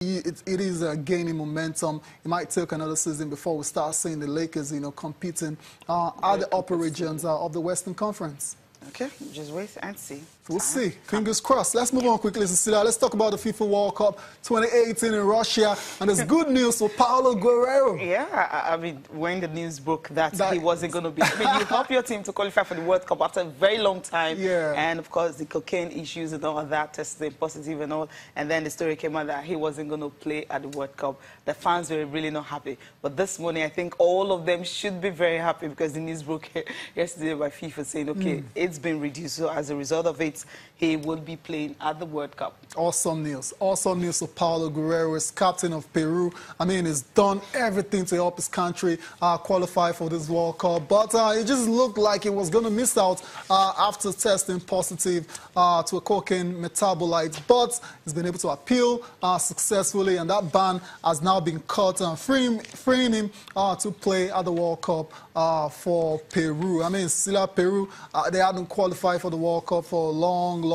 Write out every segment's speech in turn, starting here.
it is gaining momentum. It might take another season before we start seeing the Lakers, competing at the upper regions of the Western Conference. Okay, just wait and see. We'll see. Fingers crossed. Let's move on quickly, Cecilia. Let's talk about the FIFA World Cup 2018 in Russia. And there's good news for Paulo Guerrero. Yeah, I mean, when the news broke that he wasn't going to be... I mean, you help your team to qualify for the World Cup after a very long time. Yeah. And, of course, the cocaine issues and all of that, testing positive and all. And then the story came out that he wasn't going to play at the World Cup. The fans were really not happy. But this morning, I think all of them should be very happy because the news broke yesterday by FIFA saying, okay, it's been reduced. So as a result of it, he will be playing at the World Cup. Awesome news. Awesome news for Paulo Guerrero, is captain of Peru. I mean, he's done everything to help his country qualify for this World Cup. But it just looked like he was going to miss out after testing positive to a cocaine metabolite. But he's been able to appeal successfully, and that ban has now been cut, freeing him to play at the World Cup for Peru. I mean, Cecilia, Peru, they hadn't qualified for the World Cup for a long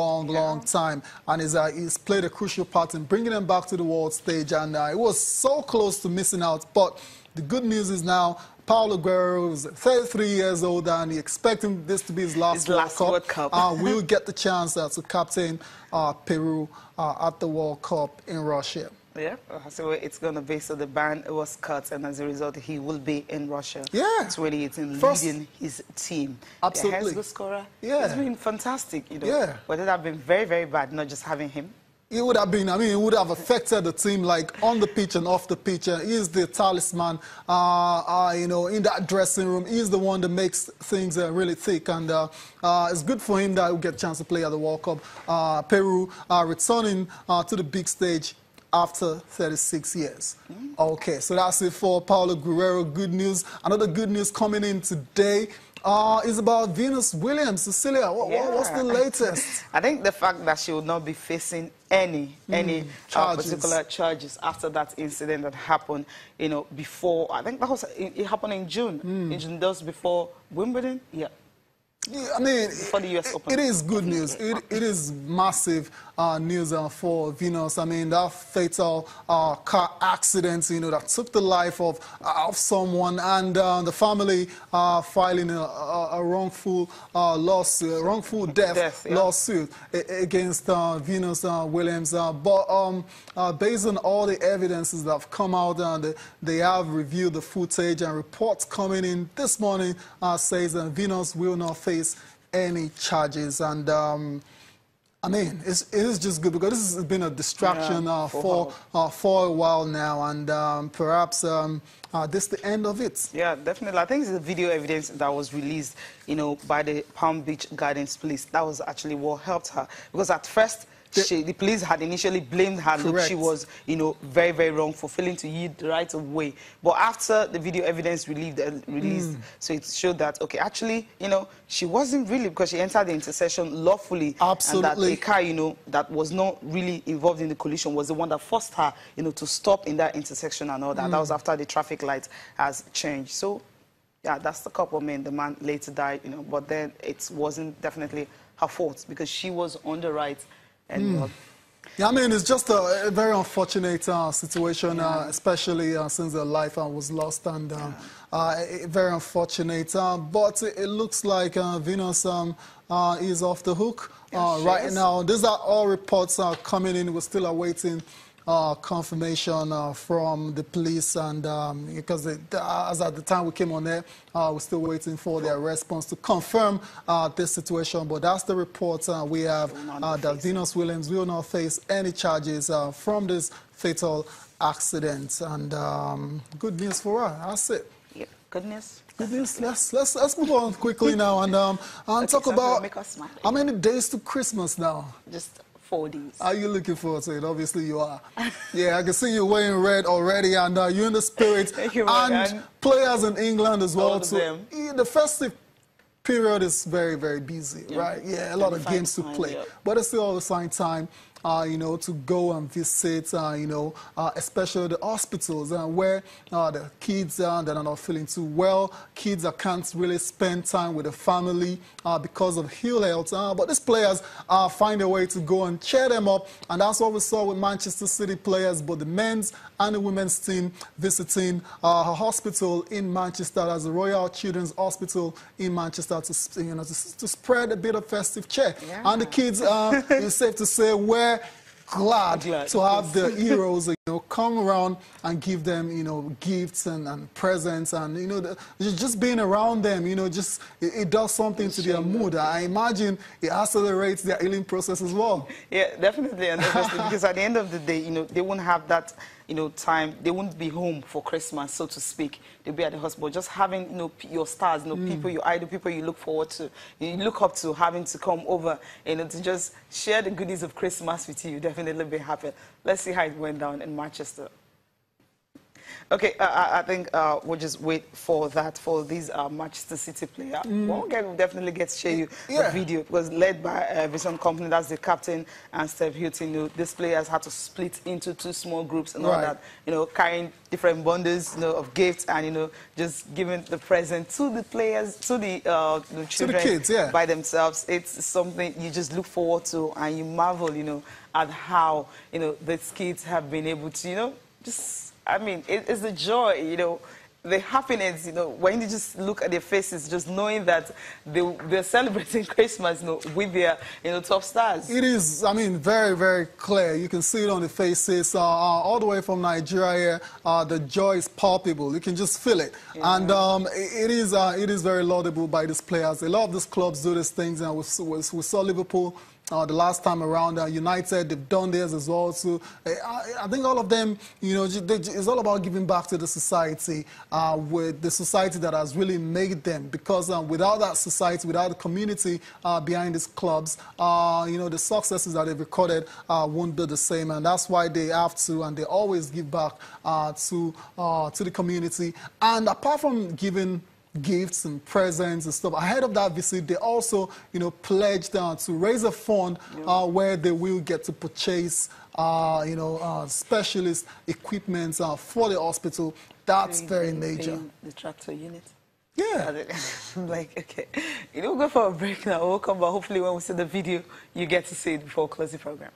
time, and he's played a crucial part in bringing them back to the world stage, and it was so close to missing out. But the good news is now Paulo Guerrero is 33 years old, and he's expecting this to be his last World Cup. Will get the chance to captain Peru at the World Cup in Russia. Yeah, so it's going to be, so the ban was cut, and as a result, he will be in Russia. Yeah. 2018, leading his team. Absolutely. The highest scorer. Yeah. It's been fantastic, Yeah. But it would have been very, very bad not just having him. It would have been, I mean, it would have affected the team, like, on the pitch and off the pitch. He is the talisman, in that dressing room. He's the one that makes things really thick, and it's good for him that he'll get a chance to play at the World Cup. Peru returning to the big stage after 36 years. Okay, so that's it for Paulo Guerrero. Good news. Another good news coming in today is about Venus Williams. Cecilia, what's the latest? I think the fact that she will not be facing any particular charges after that incident that happened, before, I think it happened in June. In June, just before Wimbledon. Yeah. Yeah, I mean, for the US Open. It is good news. It is massive news for Venus. I mean, that fatal car accident, that took the life of someone, and the family filing a wrongful lawsuit, wrongful death lawsuit against Venus Williams. But based on all the evidences that have come out, they have reviewed the footage, and reports coming in this morning says that Venus will not face any charges, and I mean, it is just good because this has been a distraction for a while now, and perhaps this is the end of it. Yeah, definitely. I think it's the video evidence that was released, by the Palm Beach Gardens police. That was actually what helped her, because at first the police had initially blamed her. Look, she was, very, very wrong for failing to yield the right of way. But after the video evidence released, so it showed that, okay, actually, she wasn't really, because she entered the intersection lawfully. Absolutely. And that the car, that was not really involved in the collision was the one that forced her, to stop in that intersection and all that. That was after the traffic light has changed. So, yeah, that's the couple. The man later died, but then it wasn't definitely her fault because she was on the right. And yeah, I mean, it's just a very unfortunate situation, especially since her life was lost, and very unfortunate. But it looks like Venus is off the hook right now. These are all reports coming in. We're still awaiting confirmation from the police, and because as at the time we came on there, we're still waiting for their response to confirm this situation. But that's the report we have, that Venus Williams will not face any charges from this fatal accident, and good news for her. That's it. Yeah, good news. Good news. Let's move on quickly now and talk about how many days to Christmas now. Just 4 days. Are you looking forward to it? Obviously you are. Yeah, I can see you wearing red already, and you're in the spirit. Thank you, and players in England as well. All of them. The festive period is very, very busy, right? Yeah, a lot of games to play. But it's still all the same time. you know, to go and visit, you know, especially the hospitals where the kids that are not feeling too well, kids that can't really spend time with the family because of ill health. But these players find a way to go and cheer them up, and that's what we saw with Manchester City players, both the men's and the women's team visiting a hospital in Manchester, as the Royal Children's Hospital in Manchester, to, you know, to spread a bit of festive cheer. Yeah. And the kids, it's safe to say, were glad to have the heroes, you know, come around and give them, you know, gifts and presents, and, you know, just being around them, you know, just it does something to their mood. I imagine it accelerates their healing process as well. Yeah, definitely, and because at the end of the day, you know, they won't have that, you know, time. They won't be home for Christmas, so to speak. They'll be at the hospital. Just having, you know, your stars, you know, people, your idol, people you look forward to, you look up to, having to come over, you know, to just share the goodies of Christmas with you. Definitely be happy. Let's see how it went down in Manchester. Okay, I think we'll just wait for that, for these Manchester City players. We'll definitely get to show you the video. It was led by Vision Company, that's the captain, and Steve Houghton. You know, these players had to split into 2 small groups and all that, you know, carrying different bundles, you know, of gifts, and, you know, just giving the present to the players, to the, you know, children, to the kids, by themselves. It's something you just look forward to, and you marvel, you know, at how, you know, these kids have been able to, you know, just... I mean, it's the joy, you know, the happiness, you know, when you just look at their faces, just knowing that they're celebrating Christmas, you know, with their, you know, top stars. It is, I mean, very, very clear. You can see it on the faces. All the way from Nigeria, the joy is palpable. You can just feel it. And it is very laudable by these players. A lot of these clubs do these things, and we saw Liverpool the last time around. United, they've done theirs as well. So I think all of them, you know, it's all about giving back to the society, with the society that has really made them. Because without that society, without the community behind these clubs, you know, the successes that they've recorded won't be the same. And that's why they have to, and they always give back to the community. And apart from giving gifts and presents and stuff, ahead of that visit, they also, you know, pledged to raise a fund where they will get to purchase, you know, specialist equipment for the hospital. That's very major. The tractor unit. Yeah. Like, okay. You know, we'll go for a break now. We'll come back. Hopefully, when we see the video, you get to see it before we close the program.